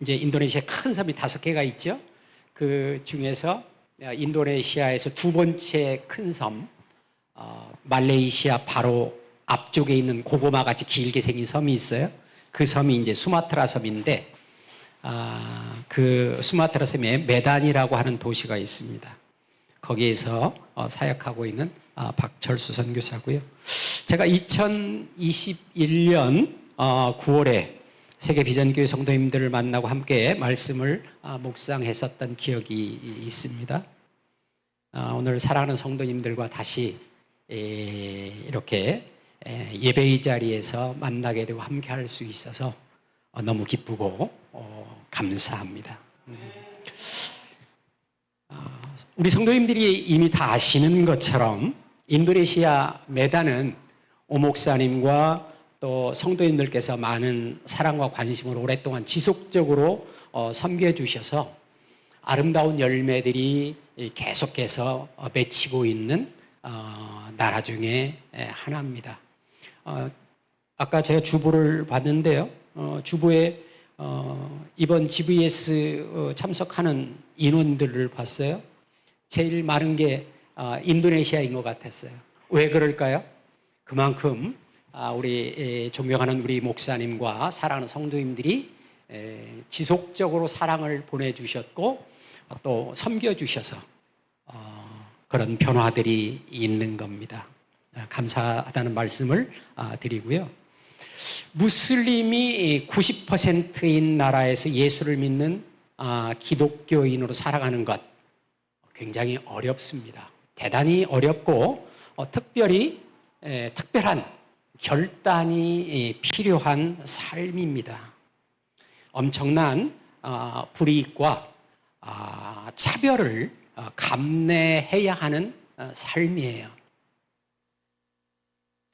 이제 인도네시아에 큰 섬이 5개가 있죠. 그 중에서 인도네시아에서 두 번째 큰 섬, 말레이시아 바로 앞쪽에 있는 고구마 같이 길게 생긴 섬이 있어요. 그 섬이 이제 수마트라 섬인데, 그 수마트라 섬에 메단이라고 하는 도시가 있습니다. 거기에서 사역하고 있는 박철수 선교사고요. 제가 2021년 9월에 세계 비전교회 성도님들을 만나고 함께 말씀을 묵상했었던 기억이 있습니다. 오늘 사랑하는 성도님들과 다시 이렇게 예배의 자리에서 만나게 되고 함께 할 수 있어서 너무 기쁘고 감사합니다. 우리 성도님들이 이미 다 아시는 것처럼 인도네시아 메단은 오 목사님과 또 성도님들께서 많은 사랑과 관심을 오랫동안 지속적으로 섬겨주셔서 아름다운 열매들이 계속해서 맺히고 있는 나라 중에 하나입니다. 아까 제가 주보를 봤는데요. 주보에 이번 GVS 참석하는 인원들을 봤어요. 제일 많은 게 인도네시아인 것 같았어요. 왜 그럴까요? 그만큼 우리 존경하는 우리 목사님과 사랑하는 성도님들이 지속적으로 사랑을 보내주셨고 또 섬겨주셔서 그런 변화들이 있는 겁니다. 감사하다는 말씀을 드리고요. 무슬림이 90%인 나라에서 예수를 믿는 기독교인으로 살아가는 것 굉장히 어렵습니다. 대단히 어렵고 특별히 특별한 결단이 필요한 삶입니다. 엄청난 불이익과 차별을 감내해야 하는 삶이에요.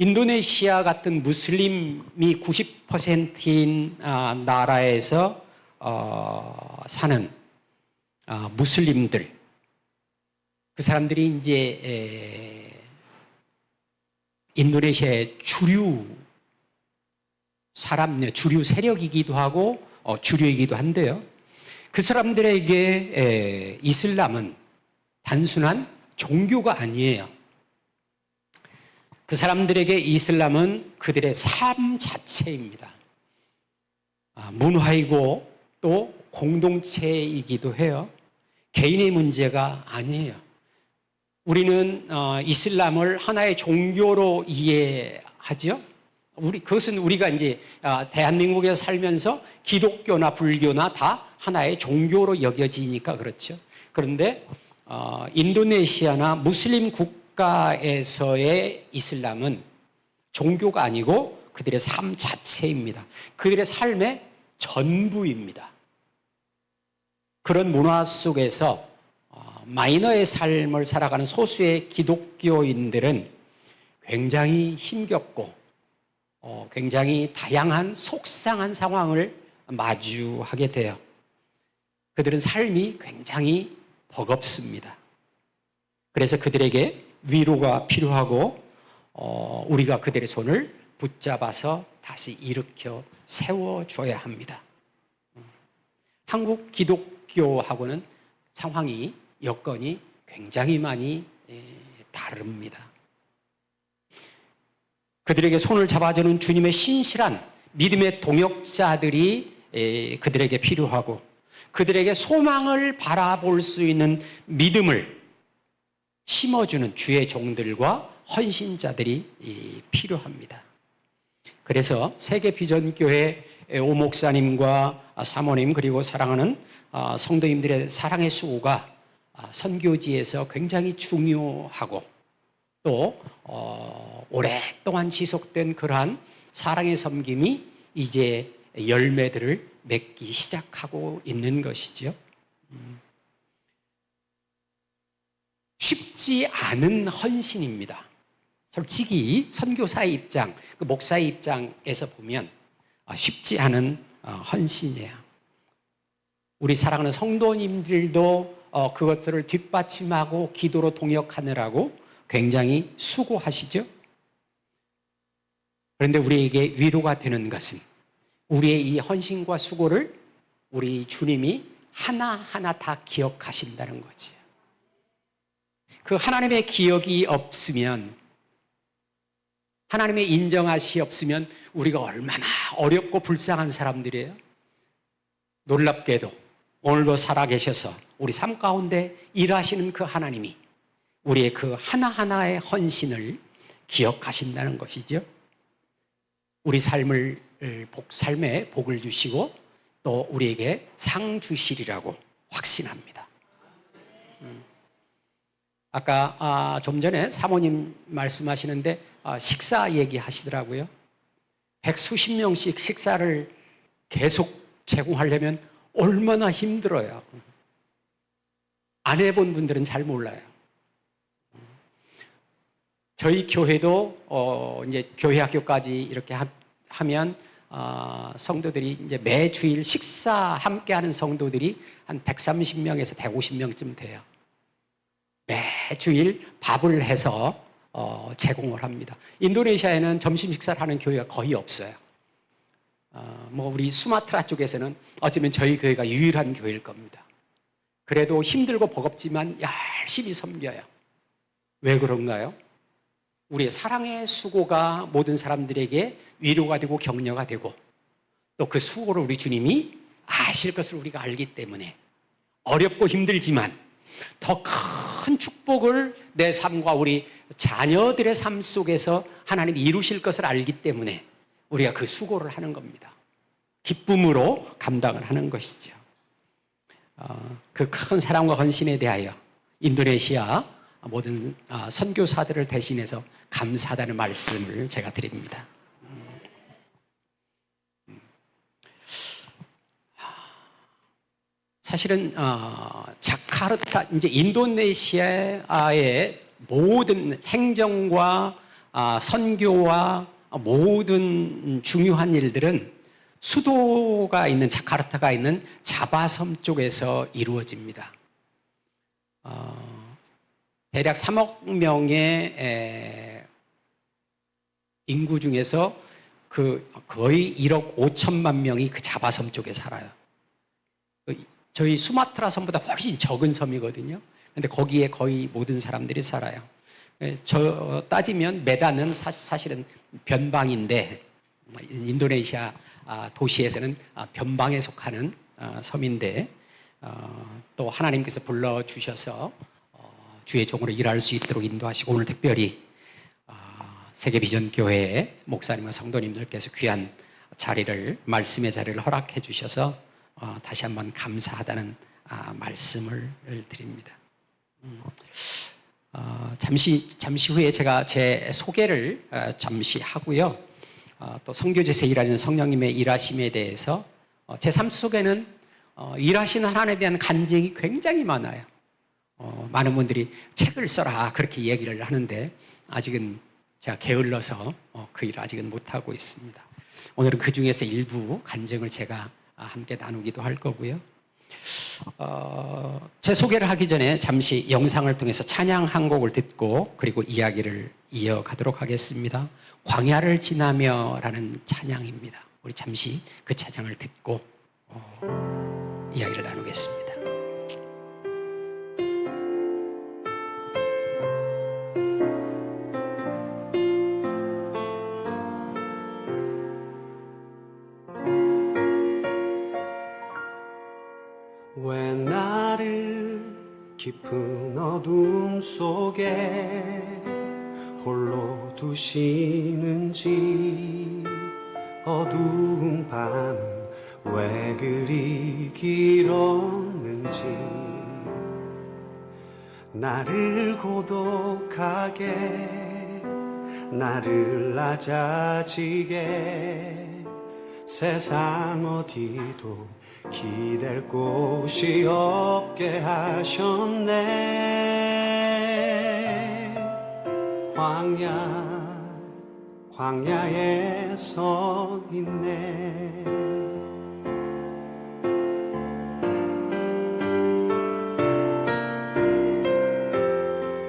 인도네시아 같은 무슬림이 90%인 나라에서 사는 무슬림들, 그 사람들이 이제 인도네시아의 주류 세력이기도 하고 주류이기도 한데요. 그 사람들에게 이슬람은 단순한 종교가 아니에요. 그 사람들에게 이슬람은 그들의 삶 자체입니다. 문화이고 또 공동체이기도 해요. 개인의 문제가 아니에요. 우리는 이슬람을 하나의 종교로 이해하죠. 그것은 우리가 이제 대한민국에 살면서 기독교나 불교나 다 하나의 종교로 여겨지니까 그렇죠. 그런데 인도네시아나 무슬림 국가에서의 이슬람은 종교가 아니고 그들의 삶 자체입니다. 그들의 삶의 전부입니다. 그런 문화 속에서 마이너의 삶을 살아가는 소수의 기독교인들은 굉장히 힘겹고 굉장히 다양한 속상한 상황을 마주하게 돼요. 그들은 삶이 굉장히 버겁습니다. 그래서 그들에게 위로가 필요하고 우리가 그들의 손을 붙잡아서 다시 일으켜 세워줘야 합니다. 한국 기독교하고는 상황이 여건이 굉장히 많이 다릅니다. 그들에게 손을 잡아주는 주님의 신실한 믿음의 동역자들이 그들에게 필요하고 그들에게 소망을 바라볼 수 있는 믿음을 심어주는 주의 종들과 헌신자들이 필요합니다. 그래서 세계 비전교회 오 목사님과 사모님 그리고 사랑하는 성도님들의 사랑의 수고가 선교지에서 굉장히 중요하고 또 오랫동안 지속된 그러한 사랑의 섬김이 이제 열매들을 맺기 시작하고 있는 것이죠. 쉽지 않은 헌신입니다. 솔직히 선교사의 입장, 그 목사의 입장에서 보면 쉽지 않은 헌신이에요. 우리 사랑하는 성도님들도 그것들을 뒷받침하고 기도로 동역하느라고 굉장히 수고하시죠. 그런데 우리에게 위로가 되는 것은 우리의 이 헌신과 수고를 우리 주님이 하나하나 다 기억하신다는 거지. 그 하나님의 기억이 없으면, 하나님의 인정하시 없으면 우리가 얼마나 어렵고 불쌍한 사람들이에요. 놀랍게도 오늘도 살아계셔서 우리 삶 가운데 일하시는 그 하나님이 우리의 그 하나하나의 헌신을 기억하신다는 것이죠. 우리 삶에 복을 주시고 또 우리에게 상 주시리라고 확신합니다. 아까 좀 전에 사모님 말씀하시는데 식사 얘기하시더라고요. 100수십 명씩 식사를 계속 제공하려면 얼마나 힘들어요. 안 해본 분들은 잘 몰라요. 저희 교회도 이제 교회 학교까지 이렇게 하면 성도들이 이제 매주일 식사 함께하는 성도들이 한 130명에서 150명쯤 돼요. 매주일 밥을 해서 제공을 합니다. 인도네시아에는 점심 식사를 하는 교회가 거의 없어요. 우리 수마트라 쪽에서는 어쩌면 저희 교회가 유일한 교회일 겁니다. 그래도 힘들고 버겁지만 열심히 섬겨요. 왜 그런가요? 우리의 사랑의 수고가 모든 사람들에게 위로가 되고 격려가 되고 또 그 수고를 우리 주님이 아실 것을 우리가 알기 때문에 어렵고 힘들지만 더 큰 축복을 내 삶과 우리 자녀들의 삶 속에서 하나님이 이루실 것을 알기 때문에 우리가 그 수고를 하는 겁니다. 기쁨으로 감당을 하는 것이죠. 그 큰 사랑과 헌신에 대하여 인도네시아 모든 선교사들을 대신해서 감사하다는 말씀을 제가 드립니다. 사실은 자카르타, 이제 인도네시아의 모든 행정과 선교와 모든 중요한 일들은 수도가 있는 자카르타가 있는 자바섬 쪽에서 이루어집니다. 대략 3억 명의 인구 중에서 거의 1억 5천만 명이 그 자바섬 쪽에 살아요. 저희 수마트라 섬보다 훨씬 적은 섬이거든요. 근데 거기에 거의 모든 사람들이 살아요. 따지면 메단은 사실은 변방인데 인도네시아 도시에서는 변방에 속하는 섬인데 또 하나님께서 불러주셔서 주의 종으로 일할 수 있도록 인도하시고 오늘 특별히 세계비전교회의 목사님과 성도님들께서 귀한 말씀의 자리를 허락해 주셔서 다시 한번 감사하다는 말씀을 드립니다. 잠시 후에 제가 제 소개를 잠시 하고요. 또 선교제에서 일하는 성령님의 일하심에 대해서 제 삶 속에는 일하시는 하나님에 대한 간증이 굉장히 많아요. 많은 분들이 책을 써라 그렇게 얘기를 하는데 아직은 제가 게을러서 그 일을 아직은 못하고 있습니다. 오늘은 그 중에서 일부 간증을 제가 함께 나누기도 할 거고요. 제 소개를 하기 전에 잠시 영상을 통해서 찬양 한 곡을 듣고 그리고 이야기를 이어가도록 하겠습니다. 광야를 지나며라는 찬양입니다. 우리 잠시 그 찬양을 듣고 이야기를 나누겠습니다. 왜 나를 깊은 어둠 속에 홀로 두시는지 어두운 밤은 왜 그리 길었는지 나를 고독하게 나를 낮아지게 세상 어디도 기댈 곳이 없게 하셨네. 광야에 서 있네.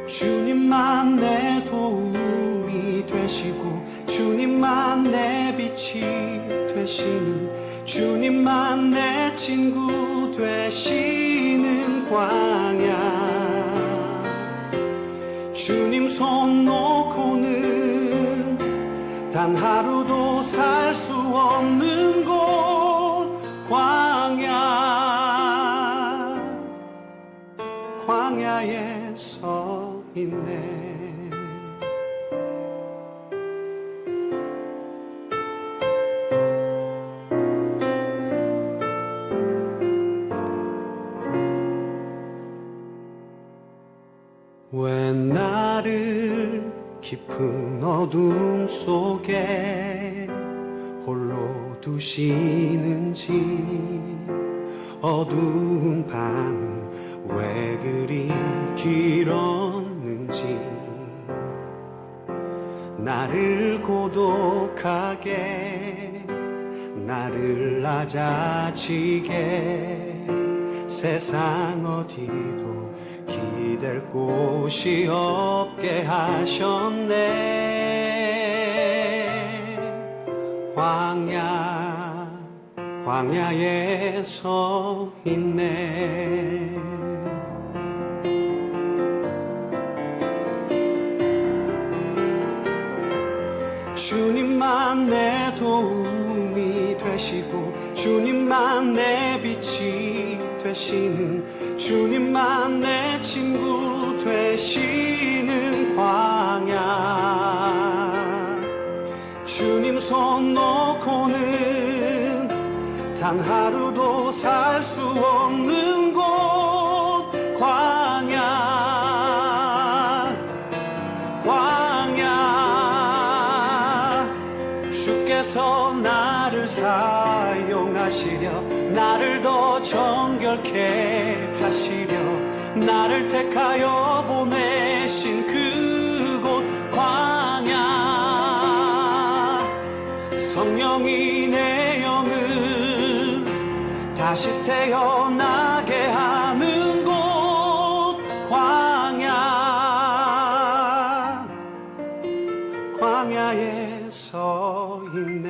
주님만 내 도움이 되시고 주님만 내 빛이 되시는 주님만 내 친구 되시는 광야. 주님 손 놓고는 단 하루도 살 수 없는 곳 광야. 광야에 서 있네. 왜 나를 깊은 어둠 속에 홀로 두시는지, 어두운 밤은 왜 그리 길었는지, 나를 고독하게, 나를 낮아지게 세상 어디도 기댈 곳이 없게 하셨네. 광야에 서 있네. 주님만 내 도움이 되시고, 주님만 내 빛이 되시는, 주님만 내 친구 되시는 광야. 주님 손 놓고는 단 하루도 살 수 없는 곳 광야. 주께서 나를 사용하시려, 나를 더 정결케 하시려, 나를 택하여 보내신 그곳 광야. 성령이 내 영을 다시 태어나게 하는 곳 광야. 광야에 서 있네.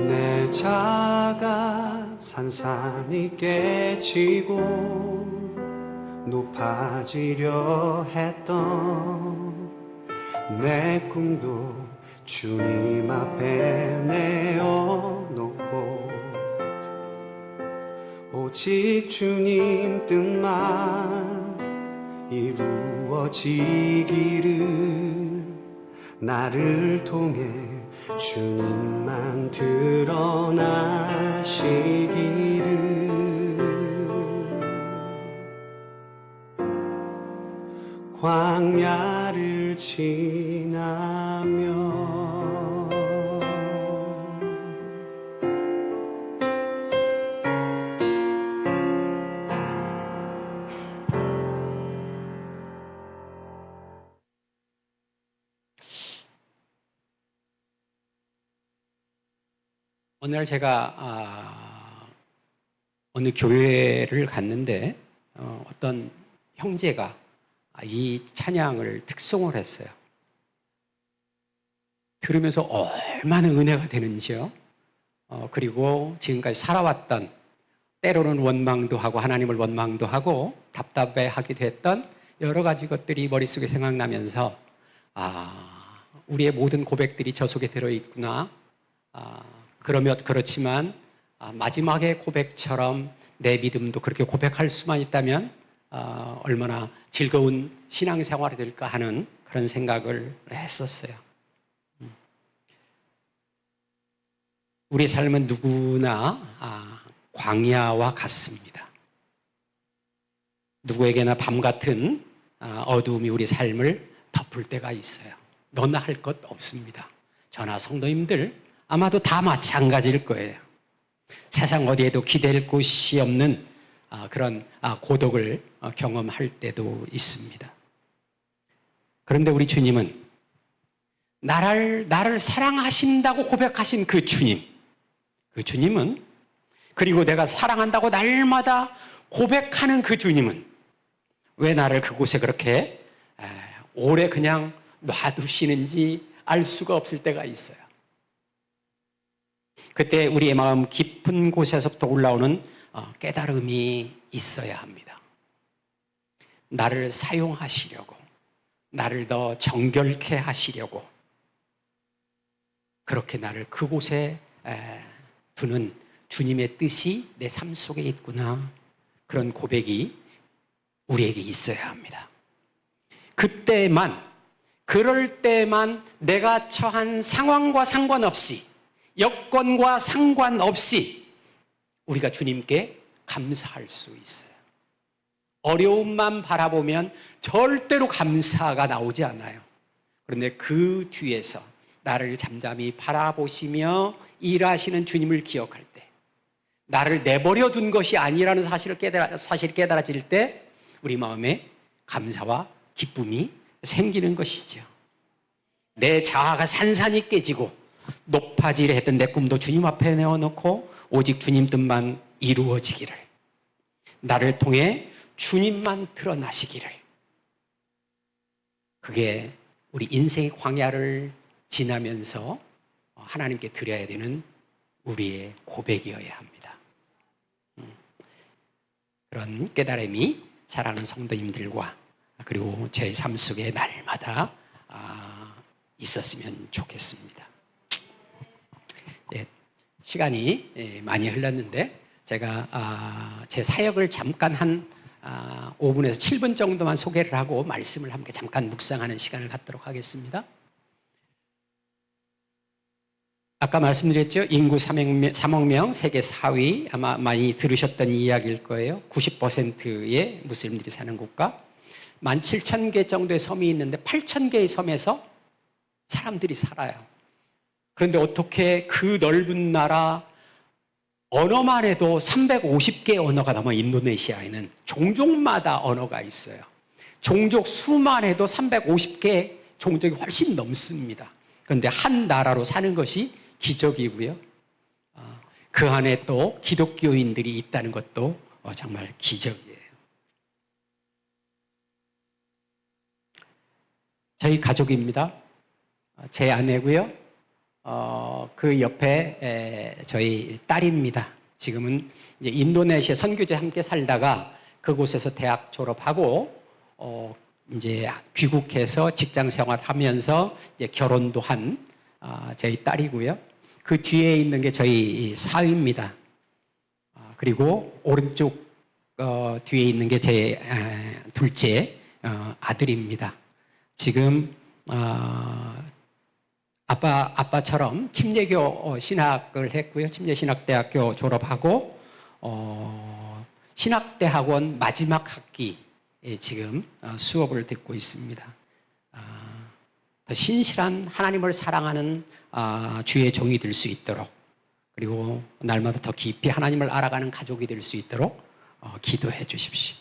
내 자가 산산이 깨지고 높아지려 했던 내 꿈도 주님 앞에 내어놓고, 오직 주님 뜻만 이루어지기를, 나를 통해 주님만 드러나시기를. 광야를 지나며 오늘 제가 어느 교회를 갔는데 어떤 형제가 이 찬양을 특송을 했어요. 들으면서 얼마나 은혜가 되는지요. 그리고 지금까지 살아왔던, 때로는 원망도 하고 하나님을 원망도 하고 답답해하기도 했던 여러 가지 것들이 머릿속에 생각나면서 우리의 모든 고백들이 저 속에 들어있구나. 그렇지만 마지막의 고백처럼 내 믿음도 그렇게 고백할 수만 있다면 얼마나 즐거운 신앙생활이 될까 하는 그런 생각을 했었어요. 우리의 삶은 누구나 광야와 같습니다. 누구에게나 밤 같은 어두움이 우리 삶을 덮을 때가 있어요. 너나 할 것 없습니다. 저나 성도님들 아마도 다 마찬가지일 거예요. 세상 어디에도 기댈 곳이 없는 그런 고독을 경험할 때도 있습니다. 그런데 우리 주님은 나를 사랑하신다고 고백하신 그 주님은, 그리고 내가 사랑한다고 날마다 고백하는 그 주님은 왜 나를 그곳에 그렇게 오래 그냥 놔두시는지 알 수가 없을 때가 있어요. 그때 우리의 마음 깊은 곳에서부터 올라오는 깨달음이 있어야 합니다. 나를 사용하시려고, 나를 더 정결케 하시려고 그렇게 나를 그곳에 두는 주님의 뜻이 내 삶 속에 있구나. 그런 고백이 우리에게 있어야 합니다. 그럴 때만 내가 처한 상황과 상관없이, 여건과 상관없이 우리가 주님께 감사할 수 있어요. 어려움만 바라보면 절대로 감사가 나오지 않아요. 그런데 그 뒤에서 나를 잠잠히 바라보시며 일하시는 주님을 기억할 때, 나를 내버려 둔 것이 아니라는 사실이 깨달아질 때 우리 마음에 감사와 기쁨이 생기는 것이죠. 내 자아가 산산이 깨지고 높아지려 했던 내 꿈도 주님 앞에 내어놓고 오직 주님 뜻만 이루어지기를, 나를 통해 주님만 드러나시기를, 그게 우리 인생의 광야를 지나면서 하나님께 드려야 되는 우리의 고백이어야 합니다. 그런 깨달음이 사랑하는 성도님들과 그리고 제 삶 속에 날마다 있었으면 좋겠습니다. 시간이 많이 흘렀는데 제가 제 사역을 잠깐 한 5분에서 7분 정도만 소개를 하고 말씀을 함께 잠깐 묵상하는 시간을 갖도록 하겠습니다. 아까 말씀드렸죠. 인구 3억 명, 세계 4위, 아마 많이 들으셨던 이야기일 거예요. 90%의 무슬림들이 사는 국가. 17,000개 정도의 섬이 있는데 8,000개의 섬에서 사람들이 살아요. 그런데 어떻게 그 넓은 나라, 언어만 해도 350개의 언어가 넘어. 인도네시아에는 종족마다 언어가 있어요. 종족 수만 해도 350개 종족이 훨씬 넘습니다. 그런데 한 나라로 사는 것이 기적이고요. 그 안에 또 기독교인들이 있다는 것도 정말 기적이에요. 저희 가족입니다. 제 아내고요. 그 옆에 저희 딸입니다. 지금은 이제 인도네시아 선교제 함께 살다가 그곳에서 대학 졸업하고 이제 귀국해서 직장 생활하면서 이제 결혼도 한 저희 딸이고요. 그 뒤에 있는 게 저희 사위입니다. 그리고 오른쪽 뒤에 있는 게 제 둘째 아들입니다. 지금 아빠처럼 침례교 신학을 했고요. 침례신학대학교 졸업하고 신학대학원 마지막 학기에 지금 수업을 듣고 있습니다. 더 신실한 하나님을 사랑하는 주의 종이 될 수 있도록, 그리고 날마다 더 깊이 하나님을 알아가는 가족이 될 수 있도록 기도해 주십시오.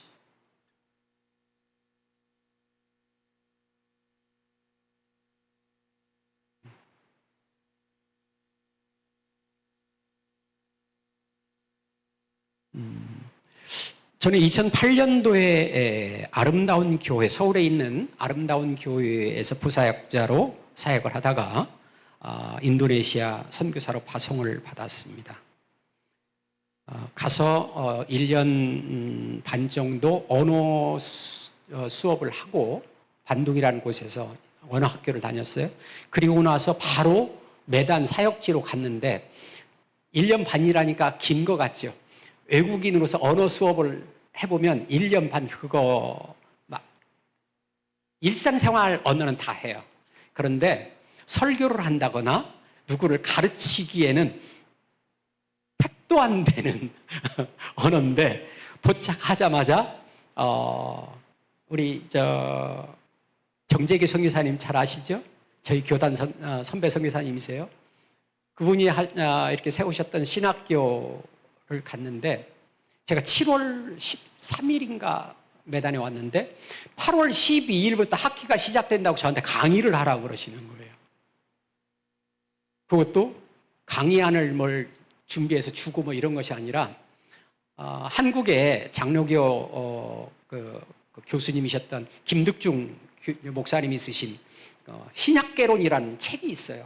저는 2008년도에 아름다운 교회, 서울에 있는 아름다운 교회에서 부사역자로 사역을 하다가 인도네시아 선교사로 파송을 받았습니다. 가서 1년 반 정도 언어 수업을 하고 반둥이라는 곳에서 언어 학교를 다녔어요. 그리고 나서 바로 메단 사역지로 갔는데 1년 반이라니까 긴 것 같죠. 외국인으로서 언어 수업을 해보면 1년 반 그거 막 일상생활 언어는 다 해요. 그런데 설교를 한다거나 누구를 가르치기에는 택도 안 되는 언어인데 도착하자마자 우리 정재기 선교사님 잘 아시죠? 저희 교단 선배 선교사님이세요. 그분이 이렇게 세우셨던 신학교를 갔는데 제가 7월 13일인가 매단에 왔는데 8월 12일부터 학기가 시작된다고 저한테 강의를 하라고 그러시는 거예요. 그것도 강의안을 뭘 준비해서 주고 뭐 이런 것이 아니라 한국의 장로교 그 교수님이셨던 김득중 목사님이 쓰신 신약개론이라는 책이 있어요.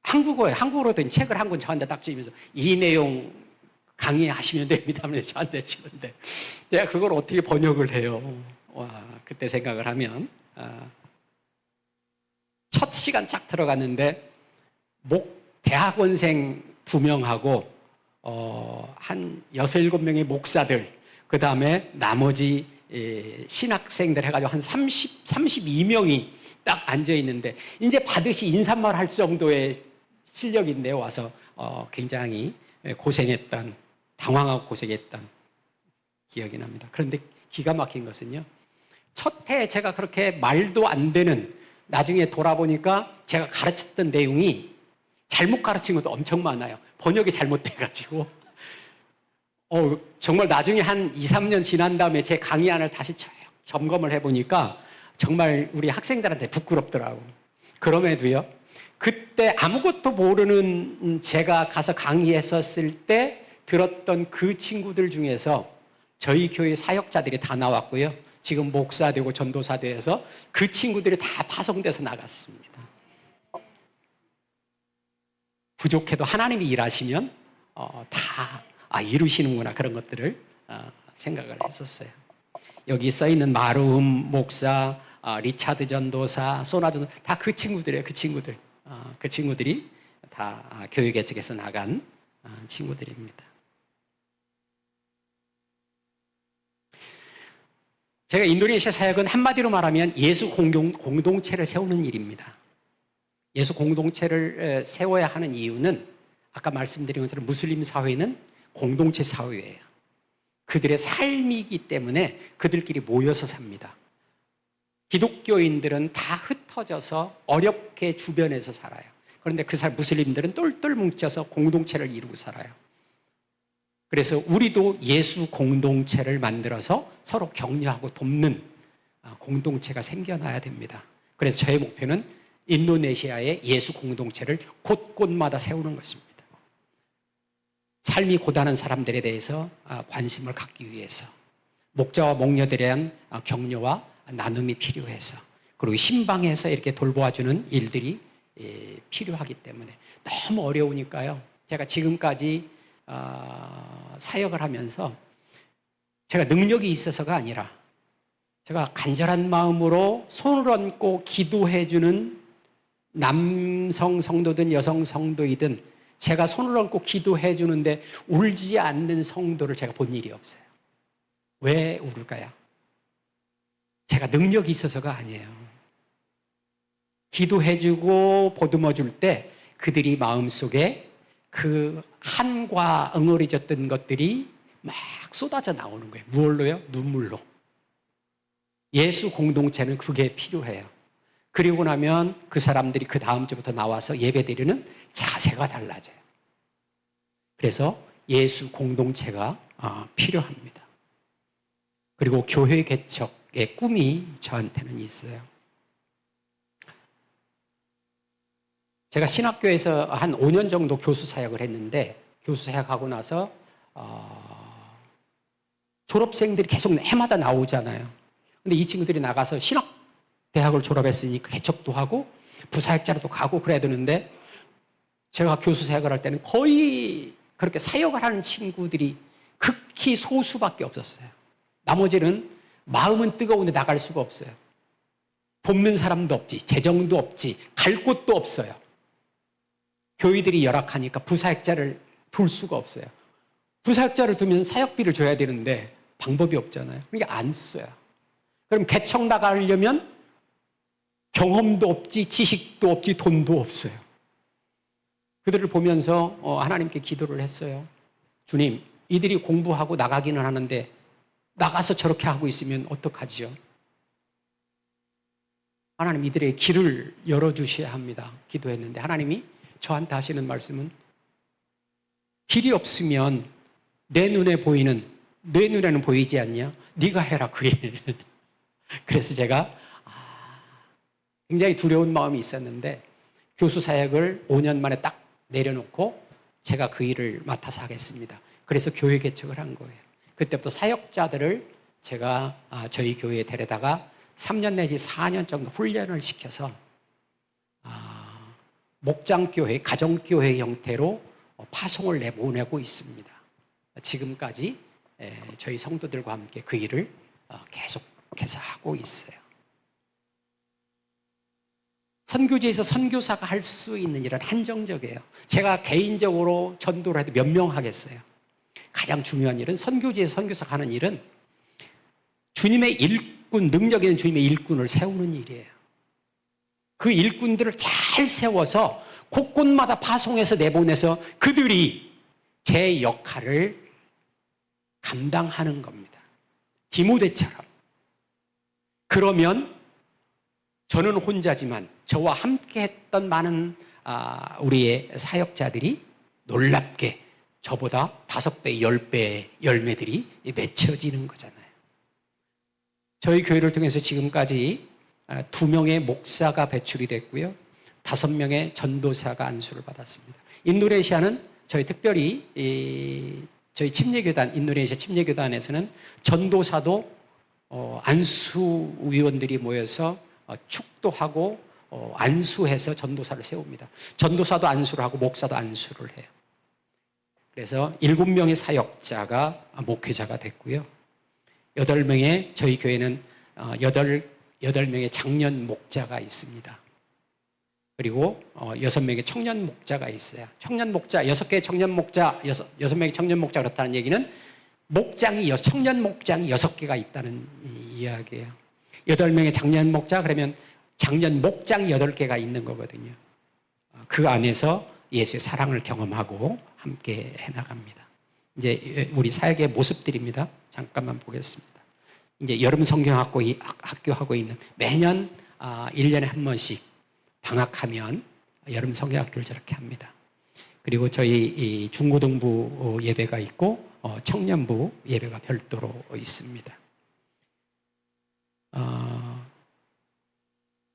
한국어로 된 책을 한 권 저한테 딱 주면서 이 내용 강의하시면 됩니다 하면서 저한테 주는데 내가 그걸 어떻게 번역을 해요. 와, 그때 생각을 하면 첫 시간 쫙 들어갔는데 대학원생 2명하고 한 6, 7명의 목사들, 그 다음에 나머지 신학생들 해가지고 한 32명이 딱 앉아 있는데 이제 받으시 인사말 할 정도의 실력인데 와서 굉장히 고생했던, 당황하고 고생했던 기억이 납니다. 그런데 기가 막힌 것은요, 첫 해 제가 그렇게 말도 안 되는, 나중에 돌아보니까 제가 가르쳤던 내용이 잘못 가르친 것도 엄청 많아요. 번역이 잘못돼가지고 정말 나중에 한 2, 3년 지난 다음에 제 강의안을 다시 점검을 해보니까 정말 우리 학생들한테 부끄럽더라고. 그럼에도요, 그때 아무것도 모르는 제가 가서 강의했었을 때 들었던 그 친구들 중에서 저희 교회 사역자들이 다 나왔고요, 지금 목사 되고 전도사 되어서 그 친구들이 다 파송돼서 나갔습니다. 부족해도 하나님이 일하시면 다 이루시는구나, 그런 것들을 생각을 했었어요. 여기 써있는 마루음 목사, 리차드 전도사, 소나 전도사, 다 그 친구들이에요. 그 친구들. 그 친구들이 다 교회 개척에서 나간 친구들입니다. 제가 인도네시아 사역은 한마디로 말하면 예수 공동체를 세우는 일입니다. 예수 공동체를 세워야 하는 이유는 아까 말씀드린 것처럼 무슬림 사회는 공동체 사회예요. 그들의 삶이기 때문에 그들끼리 모여서 삽니다. 기독교인들은 다 흩어져서 어렵게 주변에서 살아요. 그런데 무슬림들은 똘똘 뭉쳐서 공동체를 이루고 살아요. 그래서 우리도 예수 공동체를 만들어서 서로 격려하고 돕는 공동체가 생겨나야 됩니다. 그래서 저의 목표는 인도네시아의 예수 공동체를 곳곳마다 세우는 것입니다. 삶이 고단한 사람들에 대해서 관심을 갖기 위해서, 목자와 목녀들에 대한 격려와 나눔이 필요해서, 그리고 신방에서 이렇게 돌보아주는 일들이 필요하기 때문에 너무 어려우니까요, 제가 지금까지 사역을 하면서 제가 능력이 있어서가 아니라 제가 간절한 마음으로 손을 얹고 기도해주는 남성 성도든 여성 성도이든 제가 손을 얹고 기도해 주는데 울지 않는 성도를 제가 본 일이 없어요. 왜 울을까요? 제가 능력이 있어서가 아니에요. 기도해 주고 보듬어 줄 때 그들이 마음속에 그 한과 응어리졌던 것들이 막 쏟아져 나오는 거예요. 무얼로요? 눈물로. 예수 공동체는 그게 필요해요. 그리고 나면 그 사람들이 그 다음 주부터 나와서 예배드리는 자세가 달라져요. 그래서 예수 공동체가 필요합니다. 그리고 교회 개척의 꿈이 저한테는 있어요. 제가 신학교에서 한 5년 정도 교수 사역을 했는데, 교수 사역하고 나서 졸업생들이 계속 해마다 나오잖아요. 근데 이 친구들이 나가서 대학을 졸업했으니 개척도 하고 부사역자로도 가고 그래야 되는데, 제가 교수 사역을 할 때는 거의 그렇게 사역을 하는 친구들이 극히 소수밖에 없었어요. 나머지는 마음은 뜨거운데 나갈 수가 없어요. 돕는 사람도 없지, 재정도 없지, 갈 곳도 없어요. 교회들이 열악하니까 부사역자를 둘 수가 없어요. 부사역자를 두면 사역비를 줘야 되는데 방법이 없잖아요. 그러니까 안 써요. 그럼 개척 나가려면 경험도 없지, 지식도 없지, 돈도 없어요. 그들을 보면서 하나님께 기도를 했어요. 주님, 이들이 공부하고 나가기는 하는데 나가서 저렇게 하고 있으면 어떡하지요? 하나님, 이들의 길을 열어주셔야 합니다. 기도했는데 하나님이 저한테 하시는 말씀은, 길이 없으면 내 눈에는 보이지 않냐? 네가 해라 그 일. 그래서 제가 굉장히 두려운 마음이 있었는데 교수 사역을 5년 만에 딱 내려놓고 제가 그 일을 맡아서 하겠습니다. 그래서 교회 개척을 한 거예요. 그때부터 사역자들을 제가 저희 교회에 데려다가 3년 내지 4년 정도 훈련을 시켜서 목장교회, 가정교회 형태로 파송을 내보내고 있습니다. 지금까지 저희 성도들과 함께 그 일을 계속해서 하고 있어요. 선교지에서 선교사가 할 수 있는 일은 한정적이에요. 제가 개인적으로 전도를 해도 몇 명 하겠어요. 가장 중요한 일은 선교지에서 선교사가 하는 일은 주님의 일꾼, 능력 있는 주님의 일꾼을 세우는 일이에요. 그 일꾼들을 잘 세워서 곳곳마다 파송해서 내보내서 그들이 제 역할을 감당하는 겁니다. 디모데처럼. 그러면 저는 혼자지만 저와 함께 했던 많은 우리의 사역자들이 놀랍게 저보다 5배, 10배의 열매들이 맺혀지는 거잖아요. 저희 교회를 통해서 지금까지 2명의 목사가 배출이 됐고요. 5명의 전도사가 안수를 받았습니다. 인도네시아는 저희 특별히 저희 침례교단, 인도네시아 침례교단에서는 전도사도 안수위원들이 모여서 축도하고 안수해서 전도사를 세웁니다. 전도사도 안수를 하고 목사도 안수를 해요. 그래서 7명의 사역자가 목회자가 됐고요. 8명의 저희 교회는 8명의 장년 목자가 있습니다. 그리고 6명의 청년 목자가 있어요. 청년 목자, 6개의 청년 목자, 6명의 청년 목자 그렇다는 얘기는 청년 목장이 6개가 있다는 이야기예요. 8명의 장년 목자, 그러면 장년 목장이 8개가 있는 거거든요. 그 안에서 예수의 사랑을 경험하고 함께 해나갑니다. 이제 우리 사역의 모습들입니다. 잠깐만 보겠습니다. 이제 여름 성경학교 하고 있는 매년 1년에 한 번씩 방학하면 여름 성경학교를 저렇게 합니다. 그리고 저희 중고등부 예배가 있고 청년부 예배가 별도로 있습니다.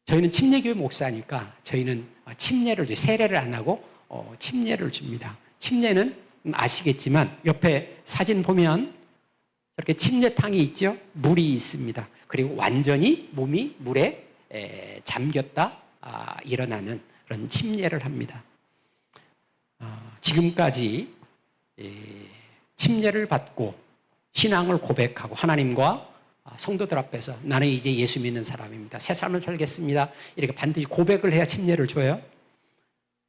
저희는 침례교회 목사니까 저희는 침례를 줘요. 세례를 안 하고 침례를 줍니다. 침례는 아시겠지만 옆에 사진 보면 이렇게 침례탕이 있죠. 물이 있습니다. 그리고 완전히 몸이 물에 잠겼다 일어나는 그런 침례를 합니다. 지금까지 침례를 받고 신앙을 고백하고 하나님과 성도들 앞에서 나는 이제 예수 믿는 사람입니다. 새 삶을 살겠습니다. 이렇게 반드시 고백을 해야 침례를 줘요.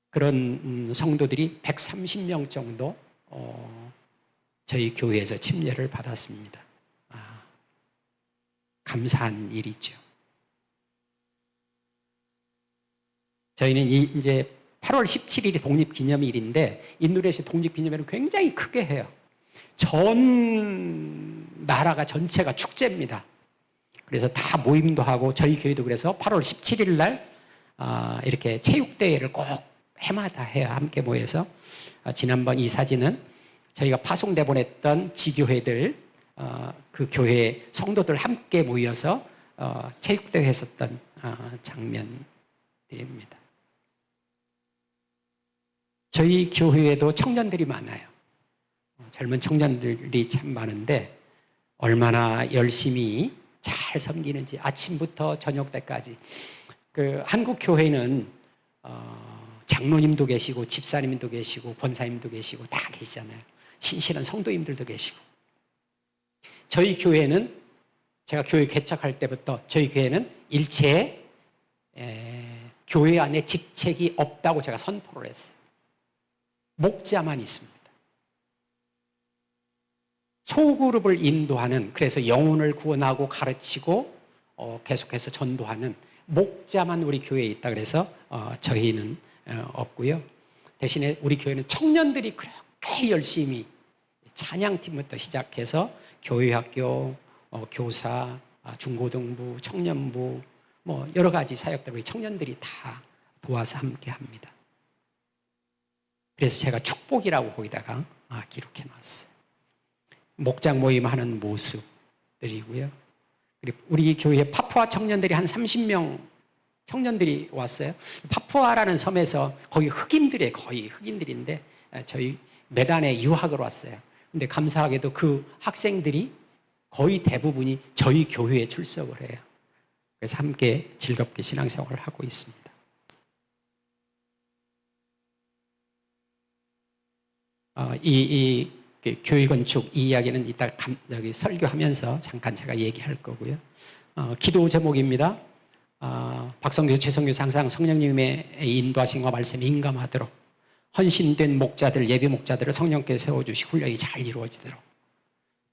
그런 성도들이 130명 정도 저희 교회에서 침례를 받았습니다. 감사한 일이죠. 저희는 이제 8월 17일이 독립기념일인데 인도네시아 독립기념일은 굉장히 크게 해요. 전 나라가 전체가 축제입니다. 그래서 다 모임도 하고 저희 교회도 그래서 8월 17일 날 이렇게 체육대회를 꼭 해마다 해요. 함께 모여서. 지난번 이 사진은 저희가 파송돼 보냈던 지교회들 그 교회 성도들 함께 모여서 체육대회 했었던 장면들입니다. 저희 교회에도 청년들이 많아요. 젊은 청년들이 참 많은데 얼마나 열심히 잘 섬기는지 아침부터 저녁 때까지. 그 한국 교회는 장로님도 계시고 집사님도 계시고 권사님도 계시고 다 계시잖아요. 신실한 성도님들도 계시고. 저희 교회는 제가 교회 개척할 때부터 저희 교회는 일체의 교회 안에 직책이 없다고 제가 선포를 했어요. 목자만 있습니다. 소그룹을 인도하는, 그래서 영혼을 구원하고 가르치고 계속해서 전도하는 목자만 우리 교회에 있다 그래서 저희는 없고요. 대신에 우리 교회는 청년들이 그렇게 열심히 찬양팀부터 시작해서 교회학교, 교사, 중고등부, 청년부 뭐 여러 가지 사역들 우리 청년들이 다 도와서 함께 합니다. 그래서 제가 축복이라고 거기다가 기록해 놨어요. 목장 모임하는 모습들이고요. 그리고 우리 교회에 파푸아 청년들이 한 30명 청년들이 왔어요. 파푸아라는 섬에서 거의 흑인들인데 저희 메단에 유학을 왔어요. 근데 감사하게도 그 학생들이 거의 대부분이 저희 교회에 출석을 해요. 그래서 함께 즐겁게 신앙생활을 하고 있습니다. 그 교회건축 이 이야기는 이따 여기 설교하면서 잠깐 제가 얘기할 거고요. 기도 제목입니다. 박성규, 최성규 항상 성령님의 인도하심과 말씀에 인감하도록 헌신된 목자들, 예비 목자들을 성령께서 세워주시고 훈련이 잘 이루어지도록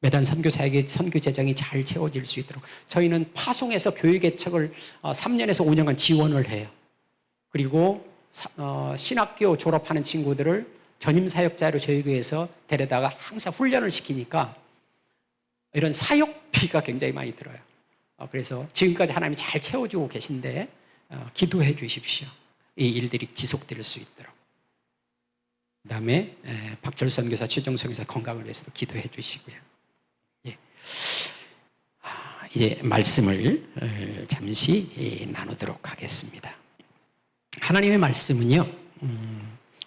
매단 선교사에게 선교 재정이 잘 채워질 수 있도록 저희는 파송에서 교회 개척을 3년에서 5년간 지원을 해요. 그리고 신학교 졸업하는 친구들을 전임 사역자로 저희 교회에서 데려다가 항상 훈련을 시키니까 이런 사역비가 굉장히 많이 들어요. 그래서 지금까지 하나님이 잘 채워주고 계신데 기도해 주십시오. 이 일들이 지속될 수 있도록. 그 다음에 박철 선교사, 최종 선교사 건강을 위해서도 기도해 주시고요. 예. 이제 말씀을 잠시 나누도록 하겠습니다. 하나님의 말씀은요,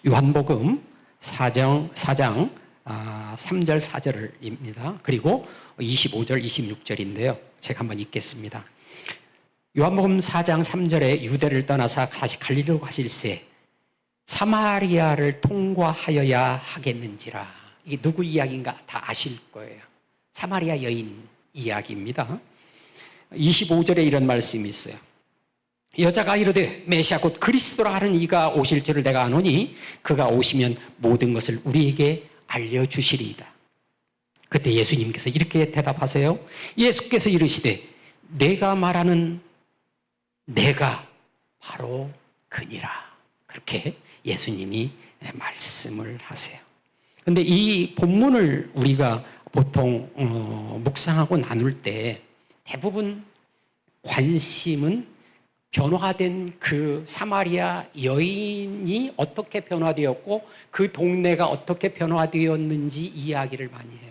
요한복음 4장 3절 4절입니다. 그리고 25절 26절인데요. 제가 한번 읽겠습니다. 요한복음 4장 3절에 유대를 떠나서 다시 갈릴리로 가실새 사마리아를 통과하여야 하겠는지라. 이게 누구 이야기인가 다 아실 거예요. 사마리아 여인 이야기입니다. 25절에 이런 말씀이 있어요. 여자가 이르되 메시아 곧 그리스도라 하는 이가 오실 줄을 내가 아노니 그가 오시면 모든 것을 우리에게 알려주시리이다. 그때 예수님께서 이렇게 대답하세요. 예수께서 이르시되 내가 말하는 내가 바로 그니라. 그렇게 예수님이 말씀을 하세요. 그런데 이 본문을 우리가 보통 묵상하고 나눌 때 대부분 관심은 변화된 그 사마리아 여인이 어떻게 변화되었고 그 동네가 어떻게 변화되었는지 이야기를 많이 해요.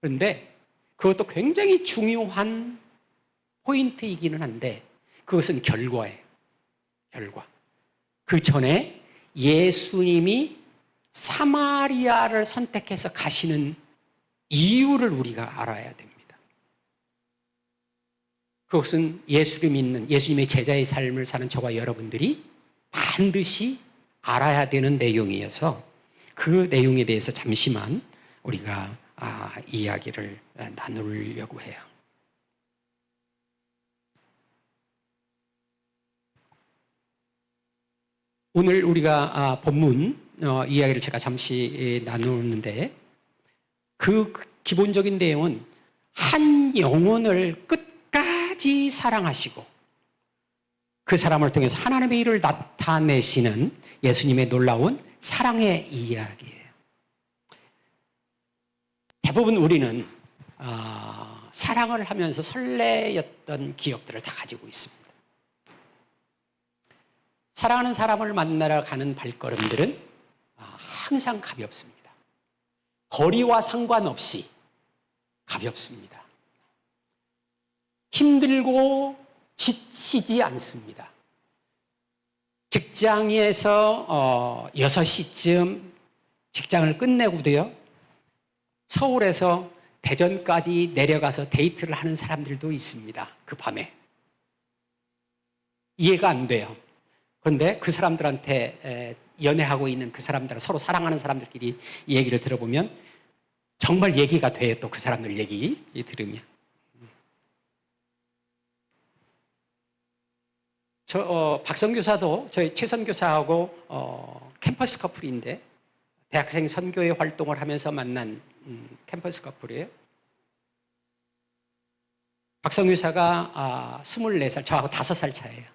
그런데 그것도 굉장히 중요한 포인트이기는 한데 그것은 결과예요. 결과. 그 전에 예수님이 사마리아를 선택해서 가시는 이유를 우리가 알아야 됩니다. 그것은 예수를 믿는 예수님의 제자의 삶을 사는 저와 여러분들이 반드시 알아야 되는 내용이어서 그 내용에 대해서 잠시만 우리가 이야기를 나누려고 해요. 오늘 우리가 본문 이야기를 제가 잠시 나누는데 그 기본적인 내용은 한 영혼을 끝까지 사랑하시고 그 사람을 통해서 하나님의 일을 나타내시는 예수님의 놀라운 사랑의 이야기예요. 대부분 우리는 사랑을 하면서 설레였던 기억들을 다 가지고 있습니다. 사랑하는 사람을 만나러 가는 발걸음들은 항상 가볍습니다. 거리와 상관없이 가볍습니다. 힘들고 지치지 않습니다. 직장에서 6시쯤 직장을 끝내고도요, 서울에서 대전까지 내려가서 데이트를 하는 사람들도 있습니다. 그 밤에. 이해가 안 돼요. 그런데 그 사람들한테 연애하고 있는 그 사람들, 서로 사랑하는 사람들끼리 이 얘기를 들어보면 정말 얘기가 돼요. 또 그 사람들 얘기 들으면. 박성교사도 저희 최선교사하고 캠퍼스 커플인데 대학생 선교회 활동을 하면서 만난 캠퍼스 커플이에요. 박성교사가 24살, 저하고 5살 차이에요.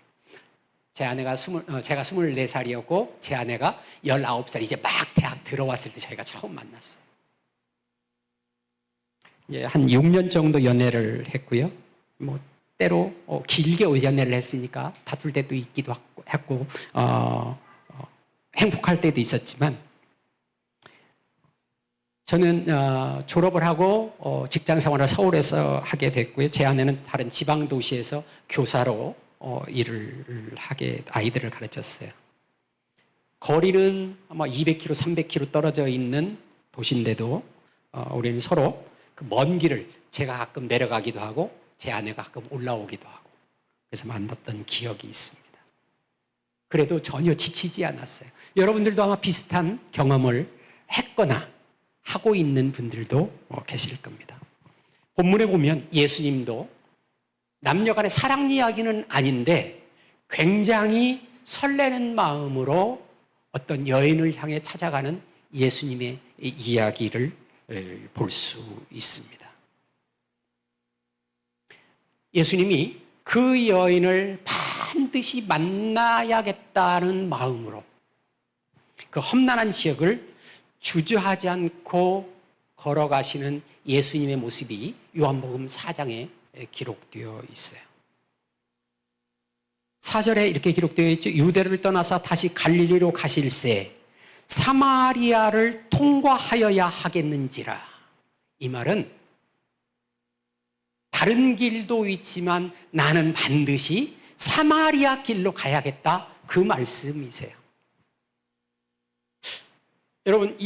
제가 24살이었고 제 아내가 19살, 이제 막 대학 들어왔을 때 저희가 처음 만났어요. 이제 한 6년 정도 연애를 했고요. 뭐 때로 길게 연애를 했으니까 다툴 때도 있기도 했고 행복할 때도 있었지만 저는 졸업을 하고 직장 생활을 서울에서 하게 됐고요. 제 아내는 다른 지방 도시에서 교사로 일을 하게 아이들을 가르쳤어요. 거리는 아마 200km, 300km 떨어져 있는 도시인데도 우리는 서로 그 먼 길을 제가 가끔 내려가기도 하고 제 아내가 가끔 올라오기도 하고 그래서 만났던 기억이 있습니다. 그래도 전혀 지치지 않았어요. 여러분들도 아마 비슷한 경험을 했거나 하고 있는 분들도 계실 겁니다. 본문에 보면 예수님도 남녀 간의 사랑 이야기는 아닌데 굉장히 설레는 마음으로 어떤 여인을 향해 찾아가는 예수님의 이야기를 볼 수 있습니다. 예수님이 그 여인을 반드시 만나야겠다는 마음으로 그 험난한 지역을 주저하지 않고 걸어가시는 예수님의 모습이 요한복음 4장에 기록되어 있어요. 4절에 이렇게 기록되어 있죠. 유대를 떠나서 다시 갈릴리로 가실새 사마리아를 통과하여야 하겠는지라. 이 말은 다른 길도 있지만 나는 반드시 사마리아 길로 가야겠다, 그 말씀이세요. 여러분,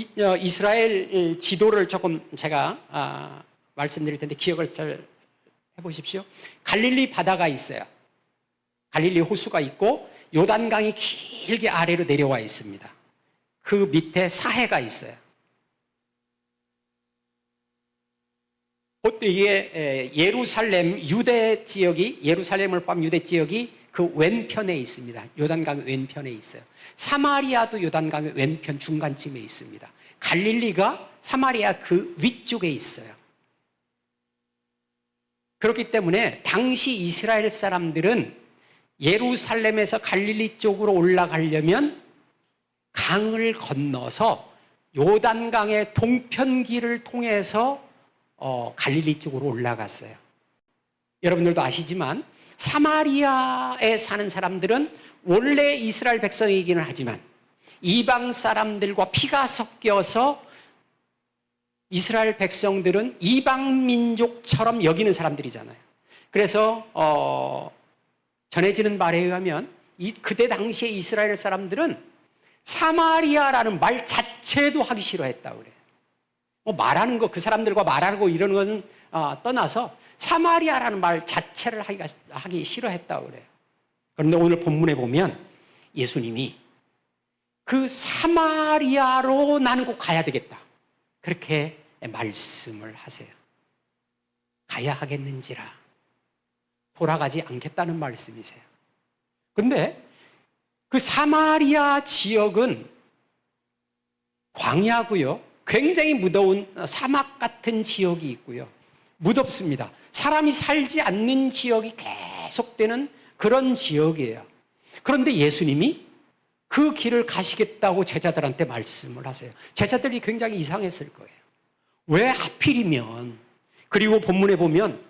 이스라엘 지도를 조금 제가 말씀드릴 텐데 기억을 잘 해보십시오. 갈릴리 바다가 있어요. 갈릴리 호수가 있고 요단강이 길게 아래로 내려와 있습니다. 그 밑에 사해가 있어요. 보통 이게 예루살렘 유대 지역이, 예루살렘을 포함한 유대 지역이 그 왼편에 있습니다. 요단강 왼편에 있어요. 사마리아도 요단강 왼편 중간쯤에 있습니다. 갈릴리가 사마리아 그 위쪽에 있어요. 그렇기 때문에 당시 이스라엘 사람들은 예루살렘에서 갈릴리 쪽으로 올라가려면 강을 건너서 요단강의 동편길을 통해서 갈릴리 쪽으로 올라갔어요. 여러분들도 아시지만 사마리아에 사는 사람들은 원래 이스라엘 백성이기는 하지만 이방 사람들과 피가 섞여서 이스라엘 백성들은 이방 민족처럼 여기는 사람들이잖아요. 그래서 전해지는 말에 의하면 그때 당시에 이스라엘 사람들은 사마리아라는 말 자체도 하기 싫어했다고 그래요. 말하는 거, 그 사람들과 말하는 거 이런 건 떠나서 사마리아라는 말 자체를 하기 싫어했다고 그래요. 그런데 오늘 본문에 보면 예수님이 그 사마리아로 나는 꼭 가야 되겠다, 그렇게 말씀을 하세요. 가야 하겠는지라. 돌아가지 않겠다는 말씀이세요. 그런데 그 사마리아 지역은 광야고요, 굉장히 무더운 사막 같은 지역이 있고요, 무덥습니다. 사람이 살지 않는 지역이 계속되는 그런 지역이에요. 그런데 예수님이 그 길을 가시겠다고 제자들한테 말씀을 하세요. 제자들이 굉장히 이상했을 거예요. 왜 하필이면, 그리고 본문에 보면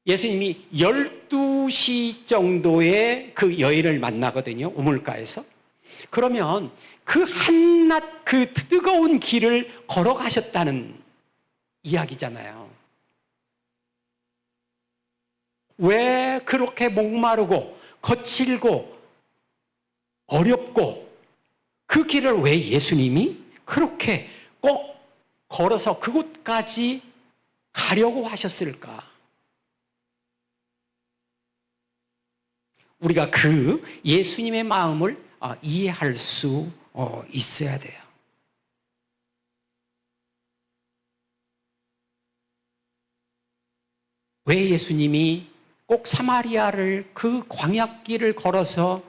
예수님이 12시 정도에 그 여인을 만나거든요, 우물가에서. 그러면 그 한낮 그 뜨거운 길을 걸어가셨다는 이야기잖아요. 왜 그렇게 목마르고 거칠고 어렵고 그 길을 왜 예수님이 그렇게 꼭 걸어서 그곳까지 가려고 하셨을까? 우리가 그 예수님의 마음을 이해할 수 있어야 돼요. 왜 예수님이 꼭 사마리아를 그 광야길을 걸어서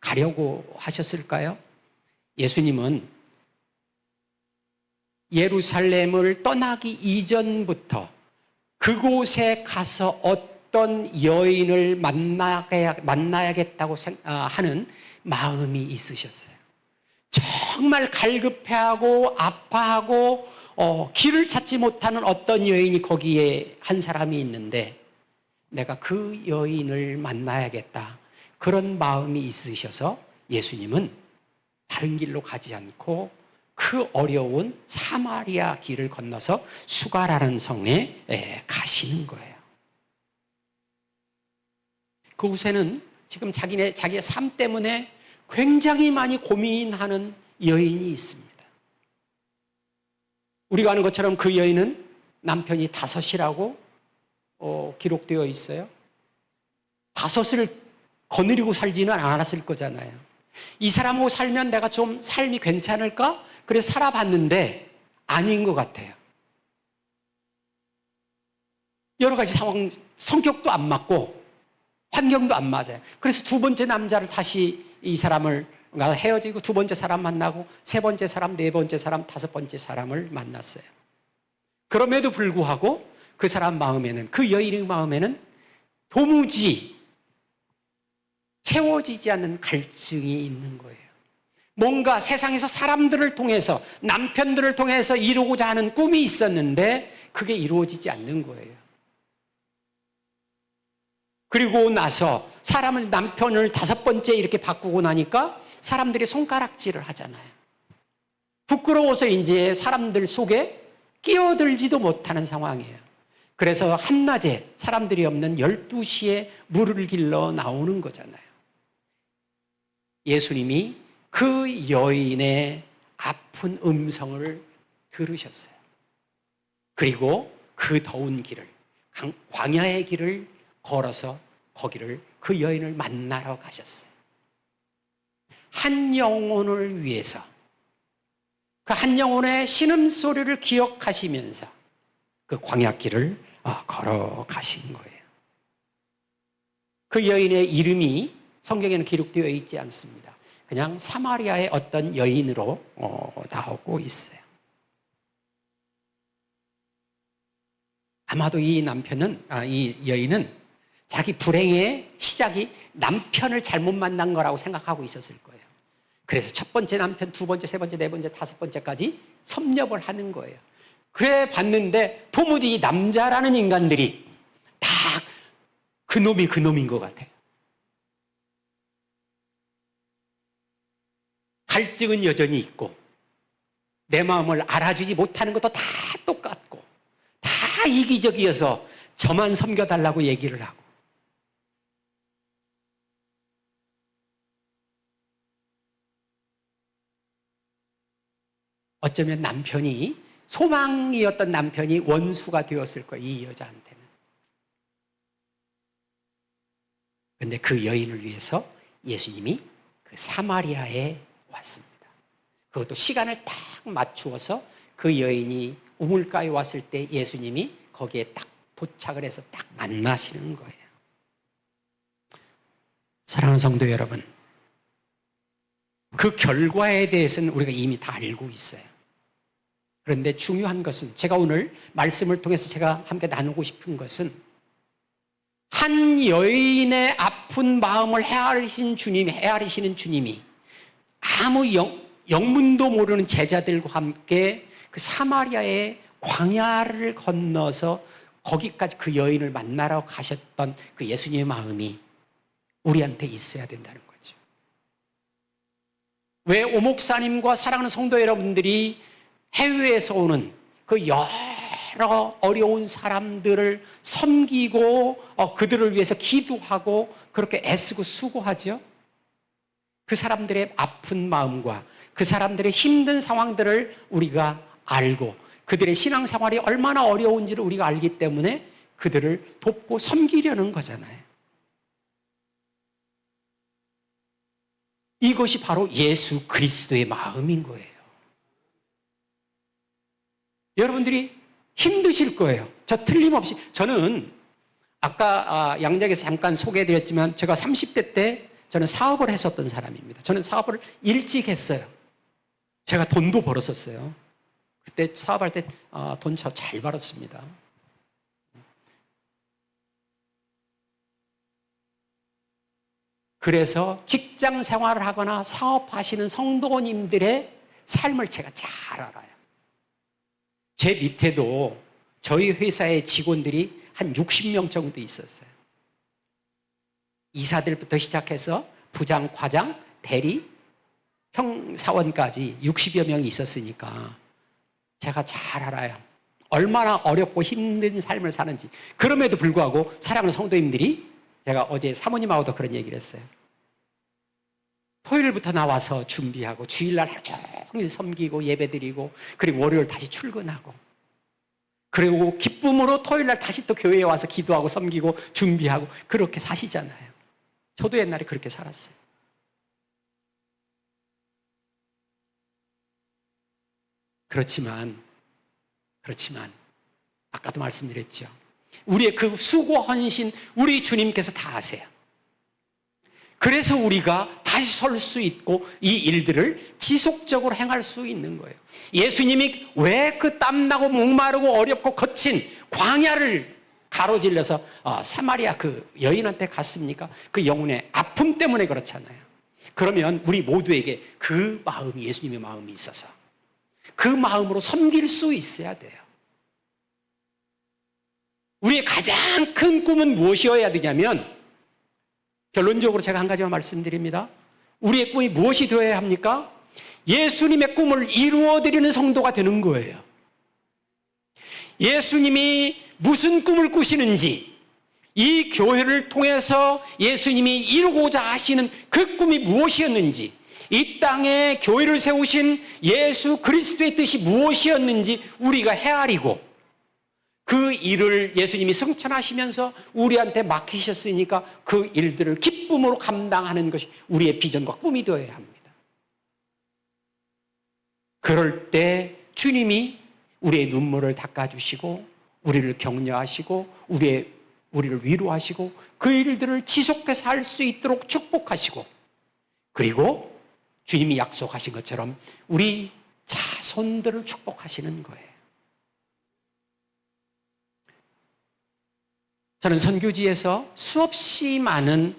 가려고 하셨을까요? 예수님은 예루살렘을 떠나기 이전부터 그곳에 가서 어떤 여인을 만나야겠다고 하는 마음이 있으셨어요. 정말 갈급해하고 아파하고 길을 찾지 못하는 어떤 여인이 거기에 한 사람이 있는데 내가 그 여인을 만나야겠다, 그런 마음이 있으셔서 예수님은 다른 길로 가지 않고 그 어려운 사마리아 길을 건너서 수가라는 성에 가시는 거예요. 그곳에는 지금 자기의 삶 때문에 굉장히 많이 고민하는 여인이 있습니다. 우리가 아는 것처럼 그 여인은 남편이 5이라고 기록되어 있어요. 다섯을 거느리고 살지는 않았을 거잖아요. 이 사람하고 살면 내가 좀 삶이 괜찮을까? 그래서 살아봤는데 아닌 것 같아요. 여러 가지 상황, 성격도 안 맞고 환경도 안 맞아요. 그래서 두 번째 남자를 다시 이 사람을 헤어지고 두 번째 사람 만나고 세 번째 사람, 네 번째 사람, 다섯 번째 사람을 만났어요. 그럼에도 불구하고 그 사람 마음에는, 그 여인의 마음에는 도무지 채워지지 않는 갈증이 있는 거예요. 뭔가 세상에서 사람들을 통해서, 남편들을 통해서 이루고자 하는 꿈이 있었는데 그게 이루어지지 않는 거예요. 그리고 나서 사람을, 남편을 다섯 번째 이렇게 바꾸고 나니까 사람들이 손가락질을 하잖아요. 부끄러워서 이제 사람들 속에 끼어들지도 못하는 상황이에요. 그래서 한낮에 사람들이 없는 12시에 물을 길러 나오는 거잖아요. 예수님이 그 여인의 아픈 음성을 들으셨어요. 그리고 그 더운 길을, 광야의 길을 걸어서 거기를, 그 여인을 만나러 가셨어요. 한 영혼을 위해서, 그 한 영혼의 신음소리를 기억하시면서 그 광야길을 걸어가신 거예요. 그 여인의 이름이 성경에는 기록되어 있지 않습니다. 그냥 사마리아의 어떤 여인으로 나오고 있어요. 아마도 이 남편은, 이 여인은 자기 불행의 시작이 남편을 잘못 만난 거라고 생각하고 있었을 거예요. 그래서 첫 번째 남편, 두 번째, 세 번째, 네 번째, 다섯 번째까지 섭렵을 하는 거예요. 그래 봤는데 도무지 이 남자라는 인간들이 다 그놈이 그놈인 것 같아요. 갈증은 여전히 있고 내 마음을 알아주지 못하는 것도 다 똑같고 다 이기적이어서 저만 섬겨달라고 얘기를 하고, 어쩌면 남편이, 소망이었던 남편이 원수가 되었을 거예요, 이 여자한테는. 그런데 그 여인을 위해서 예수님이 그 사마리아에 왔습니다. 그것도 시간을 딱 맞추어서 그 여인이 우물가에 왔을 때 예수님이 거기에 딱 도착을 해서 딱 만나시는 거예요. 사랑하는 성도 여러분, 그 결과에 대해서는 우리가 이미 다 알고 있어요. 그런데 중요한 것은, 제가 오늘 말씀을 통해서 제가 함께 나누고 싶은 것은, 한 여인의 아픈 마음을 헤아리시는 주님이 아무 영문도 모르는 제자들과 함께 그 사마리아의 광야를 건너서 거기까지 그 여인을 만나러 가셨던 그 예수님의 마음이 우리한테 있어야 된다는 거죠. 왜 오목사님과 사랑하는 성도 여러분들이 해외에서 오는 그 여러 어려운 사람들을 섬기고 그들을 위해서 기도하고 그렇게 애쓰고 수고하죠? 그 사람들의 아픈 마음과 그 사람들의 힘든 상황들을 우리가 알고 그들의 신앙생활이 얼마나 어려운지를 우리가 알기 때문에 그들을 돕고 섬기려는 거잖아요. 이것이 바로 예수 그리스도의 마음인 거예요. 여러분들이 힘드실 거예요. 저 틀림없이. 저는 아까 양장에서 잠깐 소개해드렸지만 제가 30대 때 저는 사업을 했었던 사람입니다. 저는 사업을 일찍 했어요. 제가 돈도 벌었었어요. 그때 사업할 때 돈 잘 벌었습니다. 그래서 직장 생활을 하거나 사업하시는 성도님들의 삶을 제가 잘 알아요. 제 밑에도 저희 회사의 직원들이 한 60명 정도 있었어요. 이사들부터 시작해서 부장, 과장, 대리, 평사원까지 60여 명이 있었으니까 제가 잘 알아요. 얼마나 어렵고 힘든 삶을 사는지. 그럼에도 불구하고 사랑하는 성도님들이, 제가 어제 사모님하고도 그런 얘기를 했어요. 토요일부터 나와서 준비하고 주일날 하루 종일 섬기고 예배드리고 그리고 월요일 다시 출근하고 그리고 기쁨으로 토요일날 다시 또 교회에 와서 기도하고 섬기고 준비하고 그렇게 사시잖아요. 저도 옛날에 그렇게 살았어요. 그렇지만 아까도 말씀드렸죠. 우리의 그 수고 헌신 우리 주님께서 다 아세요. 그래서 우리가 다시 설 수 있고 이 일들을 지속적으로 행할 수 있는 거예요. 예수님이 왜 그 땀나고 목마르고 어렵고 거친 광야를 가로질러서 사마리아 그 여인한테 갔습니까? 그 영혼의 아픔 때문에 그렇잖아요. 그러면 우리 모두에게 그 마음이, 예수님의 마음이 있어서 그 마음으로 섬길 수 있어야 돼요. 우리의 가장 큰 꿈은 무엇이어야 되냐면, 결론적으로 제가 한 가지만 말씀드립니다. 우리의 꿈이 무엇이 되어야 합니까? 예수님의 꿈을 이루어드리는 성도가 되는 거예요. 예수님이 무슨 꿈을 꾸시는지, 이 교회를 통해서 예수님이 이루고자 하시는 그 꿈이 무엇이었는지, 이 땅에 교회를 세우신 예수 그리스도의 뜻이 무엇이었는지 우리가 헤아리고, 그 일을 예수님이 성천하시면서 우리한테 맡기셨으니까 그 일들을 기쁨으로 감당하는 것이 우리의 비전과 꿈이 되어야 합니다. 그럴 때 주님이 우리의 눈물을 닦아주시고 우리를 격려하시고 우리를 위로하시고 그 일들을 지속해서 할 수 있도록 축복하시고, 그리고 주님이 약속하신 것처럼 우리 자손들을 축복하시는 거예요. 저는 선교지에서 수없이 많은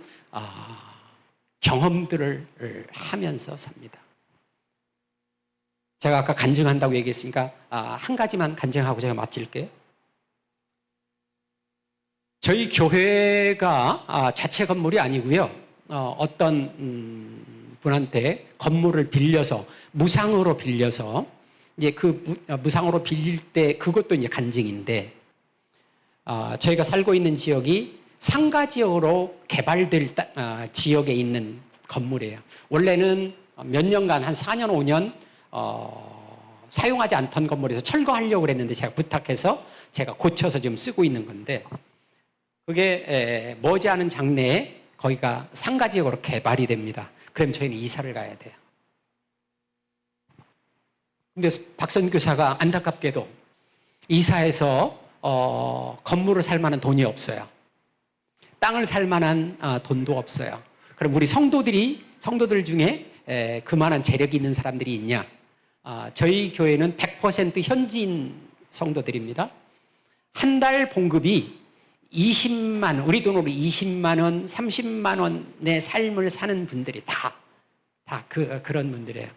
경험들을 하면서 삽니다. 제가 아까 간증한다고 얘기했으니까 한 가지만 간증하고 제가 마칠게요. 저희 교회가 자체 건물이 아니고요. 어떤 분한테 건물을 빌려서 무상으로 빌려서 이제 그 무상으로 빌릴 때 그것도 이제 간증인데, 저희가 살고 있는 지역이 상가 지역으로 개발될 지역에 있는 건물이에요. 원래는 몇 년간 한 4년 5년 사용하지 않던 건물에서 철거하려고 그랬는데 제가 부탁해서 제가 고쳐서 지금 쓰고 있는 건데, 그게 머지않은 장래에 거기가 상가 지역으로 개발이 됩니다. 그럼 저희는 이사를 가야 돼요. 근데 박 선교사가 안타깝게도 이사해서 건물을 살 만한 돈이 없어요. 땅을 살 만한 돈도 없어요. 그럼 우리 성도들 중에 그만한 재력이 있는 사람들이 있냐? 저희 교회는 100% 현지인 성도들입니다. 한 달 봉급이 20만 원, 우리 돈으로 20만 원, 30만 원의 삶을 사는 분들이 다 그런 분들이에요.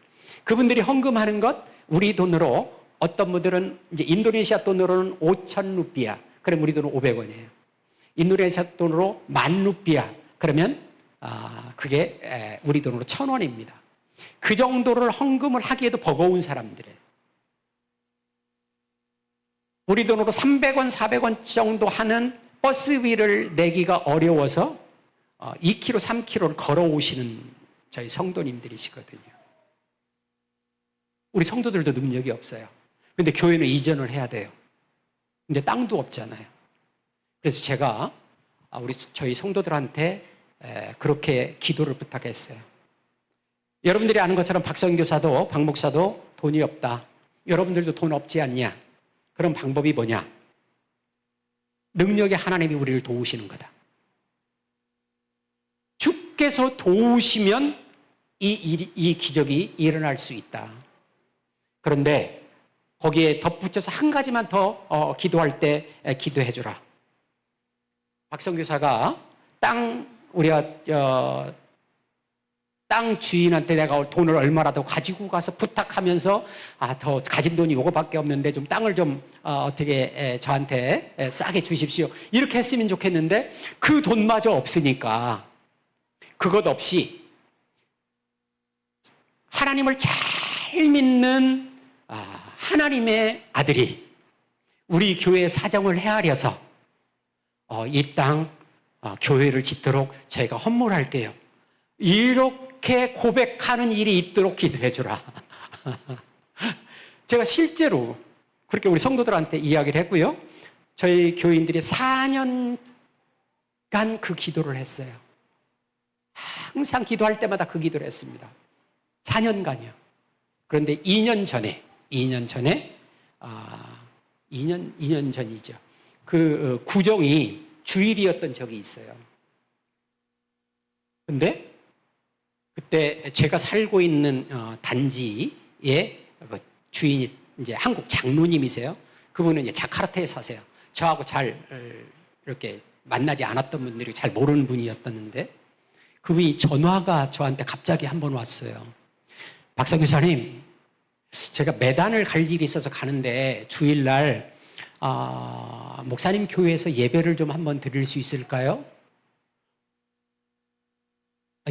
그분들이 헌금하는 것 우리 돈으로, 어떤 분들은 이제 인도네시아 돈으로는 5천 루피아, 그럼 우리 돈은 500원이에요. 인도네시아 돈으로 10,000 루피아, 그러면 그게 우리 돈으로 1,000원입니다. 그 정도를 헌금을 하기에도 버거운 사람들이에요. 우리 돈으로 300원, 400원 정도 하는 버스비를 내기가 어려워서 2km, 3km를 걸어오시는 저희 성도님들이시거든요. 우리 성도들도 능력이 없어요. 근데 교회는 이전을 해야 돼요. 근데 땅도 없잖아요. 그래서 제가 저희 성도들한테 그렇게 기도를 부탁했어요. 여러분들이 아는 것처럼 박선교사도 박 목사도 돈이 없다. 여러분들도 돈 없지 않냐? 그런 방법이 뭐냐? 능력의 하나님이 우리를 도우시는 거다. 주께서 도우시면 이 기적이 일어날 수 있다. 그런데 거기에 덧붙여서 한 가지만 더 기도할 때 기도해 주라. 박성교사가 땅 주인한테 내가 돈을 얼마라도 가지고 가서 부탁하면서 더 가진 돈이 요거밖에 없는데 좀 땅을 좀 어떻게 저한테 싸게 주십시오. 이렇게 했으면 좋겠는데 그 돈마저 없으니까 그것 없이 하나님을 잘 믿는 하나님의 아들이 우리 교회의 사정을 헤아려서 이 땅 교회를 짓도록 저희가 헌물할게요. 이렇게 고백하는 일이 있도록 기도해 주라. 제가 실제로 그렇게 우리 성도들한테 이야기를 했고요. 저희 교인들이 4년간 그 기도를 했어요. 항상 기도할 때마다 그 기도를 했습니다. 4년간이요. 그런데 2년 전에 2년 전이죠. 그 구정이 주일이었던 적이 있어요. 근데 그때 제가 살고 있는 단지의 그 주인이 이제 한국 장로님이세요. 그분은 이제 자카르타에 사세요. 저하고 잘 이렇게 만나지 않았던 분들이 잘 모르는 분이었는데 그분이 전화가 저한테 갑자기 한 번 왔어요. 박사교사님, 제가 매단을 갈 일이 있어서 가는데 주일날 목사님 교회에서 예배를 좀 한번 드릴 수 있을까요?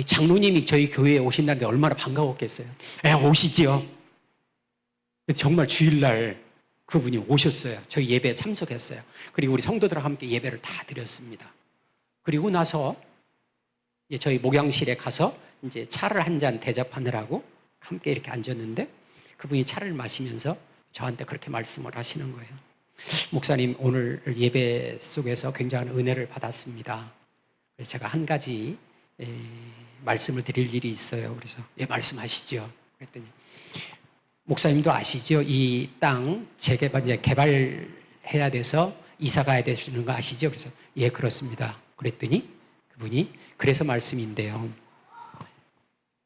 장로님이 저희 교회에 오신다는데 얼마나 반가웠겠어요. 오시지요. 정말 주일날 그분이 오셨어요. 저희 예배에 참석했어요. 그리고 우리 성도들과 함께 예배를 다 드렸습니다. 그리고 나서 이제 저희 목양실에 가서 이제 차를 한 잔 대접하느라고 함께 이렇게 앉았는데 그분이 차를 마시면서 저한테 그렇게 말씀을 하시는 거예요. 목사님, 오늘 예배 속에서 굉장한 은혜를 받았습니다. 그래서 제가 한 가지 말씀을 드릴 일이 있어요. 그래서 말씀하시죠. 그랬더니 목사님도 아시죠? 이 땅 재개발 이제 개발해야 돼서 이사 가야 되시는 거 아시죠? 그래서 그렇습니다. 그랬더니 그분이 그래서 말씀인데요.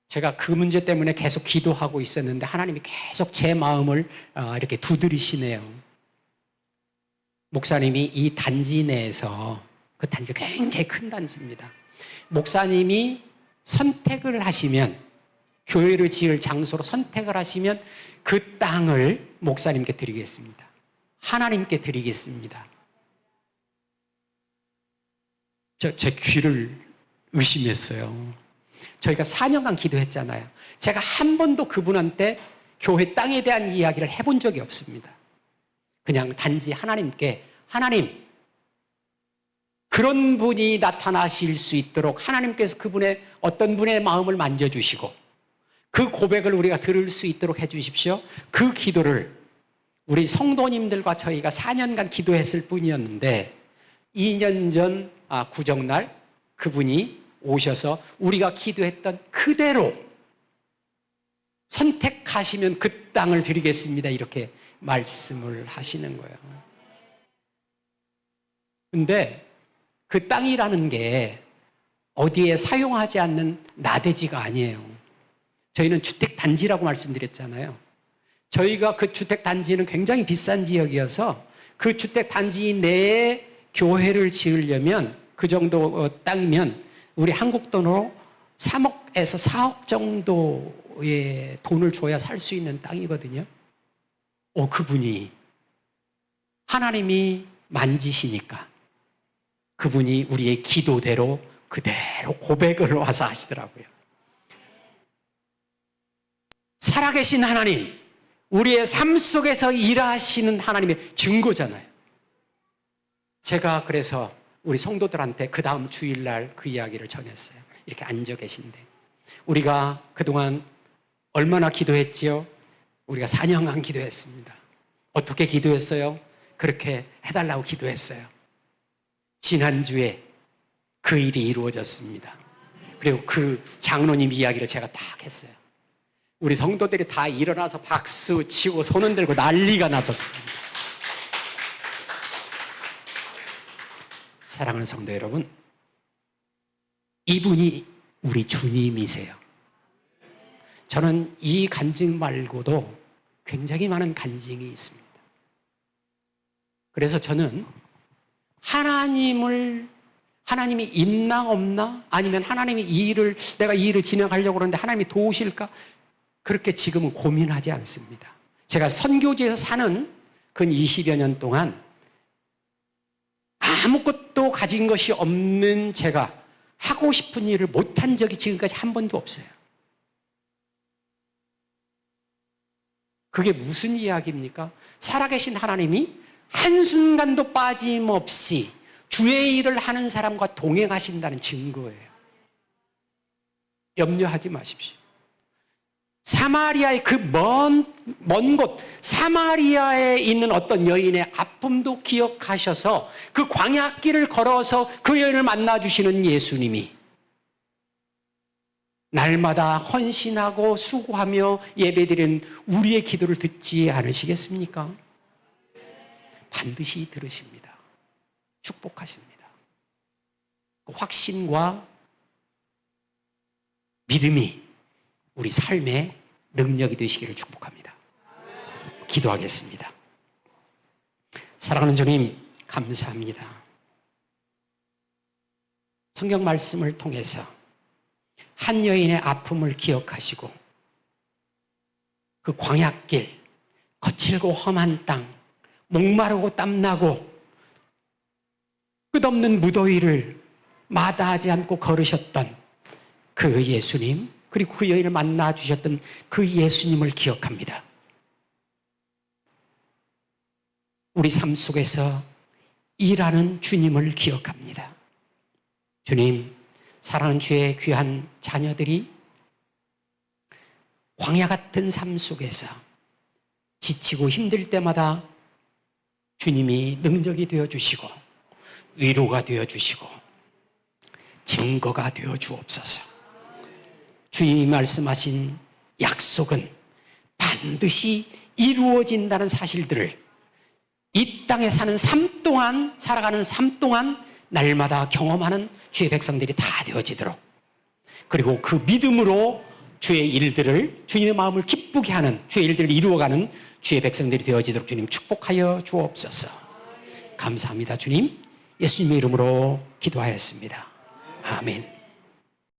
제가 그 문제 때문에 계속 기도하고 있었는데 하나님이 계속 제 마음을 이렇게 두드리시네요. 목사님이 이 단지 내에서 그 단지가 굉장히 큰 단지입니다. 목사님이 선택을 하시면 교회를 지을 장소로 선택을 하시면 그 땅을 목사님께 드리겠습니다. 하나님께 드리겠습니다. 제 귀를 의심했어요. 저희가 4년간 기도했잖아요. 제가 한 번도 그분한테 교회 땅에 대한 이야기를 해본 적이 없습니다. 그냥 단지 하나님께 하나님, 그런 분이 나타나실 수 있도록 하나님께서 그분의 어떤 분의 마음을 만져주시고 그 고백을 우리가 들을 수 있도록 해주십시오. 그 기도를 우리 성도님들과 저희가 4년간 기도했을 뿐이었는데 2년 전 구정날 그분이 오셔서 우리가 기도했던 그대로 선택하시면 그 땅을 드리겠습니다. 이렇게 말씀을 하시는 거예요. 근데 그 땅이라는 게 어디에 사용하지 않는 나대지가 아니에요. 저희는 주택단지라고 말씀드렸잖아요. 저희가 그 주택단지는 굉장히 비싼 지역이어서 그 주택단지 내에 교회를 지으려면 그 정도 땅이면 우리 한국 돈으로 3억에서 4억 정도의 돈을 줘야 살 수 있는 땅이거든요. 그분이 하나님이 만지시니까 그분이 우리의 기도대로 그대로 고백을 와서 하시더라고요. 살아계신 하나님, 우리의 삶 속에서 일하시는 하나님의 증거잖아요. 제가 그래서 우리 성도들한테 그 다음 주일날 그 이야기를 전했어요. 이렇게 앉아 계신데 우리가 그동안 얼마나 기도했지요? 우리가 4년간 기도했습니다. 어떻게 기도했어요? 그렇게 해달라고 기도했어요. 지난주에 그 일이 이루어졌습니다. 그리고 그 장로님 이야기를 제가 딱 했어요. 우리 성도들이 다 일어나서 박수 치고 손 흔들고 난리가 났었습니다. 사랑하는 성도 여러분, 이분이 우리 주님이세요. 저는 이 간증 말고도 굉장히 많은 간증이 있습니다. 그래서 저는 하나님이 있나 없나, 아니면 하나님이 내가 이 일을 진행하려고 그러는데 하나님이 도우실까, 그렇게 지금은 고민하지 않습니다. 제가 선교지에서 사는 근 20여 년 동안 아무것도 가진 것이 없는 제가 하고 싶은 일을 못한 적이 지금까지 한 번도 없어요. 그게 무슨 이야기입니까? 살아계신 하나님이 한순간도 빠짐없이 주의 일을 하는 사람과 동행하신다는 증거예요. 염려하지 마십시오. 사마리아의 그 먼 곳, 사마리아에 있는 어떤 여인의 아픔도 기억하셔서 그 광야길을 걸어서 그 여인을 만나주시는 예수님이 날마다 헌신하고 수고하며 예배드리는 우리의 기도를 듣지 않으시겠습니까? 반드시 들으십니다. 축복하십니다. 그 확신과 믿음이 우리 삶의 능력이 되시기를 축복합니다. 기도하겠습니다. 사랑하는 주님, 감사합니다. 성경 말씀을 통해서 한 여인의 아픔을 기억하시고 그 광야길, 거칠고 험한 땅, 목마르고 땀나고 끝없는 무더위를 마다하지 않고 걸으셨던 그 예수님, 그리고 그 여인을 만나 주셨던 그 예수님을 기억합니다. 우리 삶 속에서 일하는 주님을 기억합니다. 주님, 사랑하는 주의 귀한 자녀들이 광야 같은 삶 속에서 지치고 힘들 때마다 주님이 능력이 되어주시고 위로가 되어주시고 증거가 되어주옵소서. 주님이 말씀하신 약속은 반드시 이루어진다는 사실들을 이 땅에 사는 삶 동안, 살아가는 삶 동안 날마다 경험하는 주의 백성들이 다 되어지도록, 그리고 그 믿음으로 주의 일들을, 주님의 마음을 기쁘게 하는 주의 일들을 이루어가는 주의 백성들이 되어지도록 주님 축복하여 주옵소서. 감사합니다. 주님, 예수님의 이름으로 기도하였습니다. 아멘.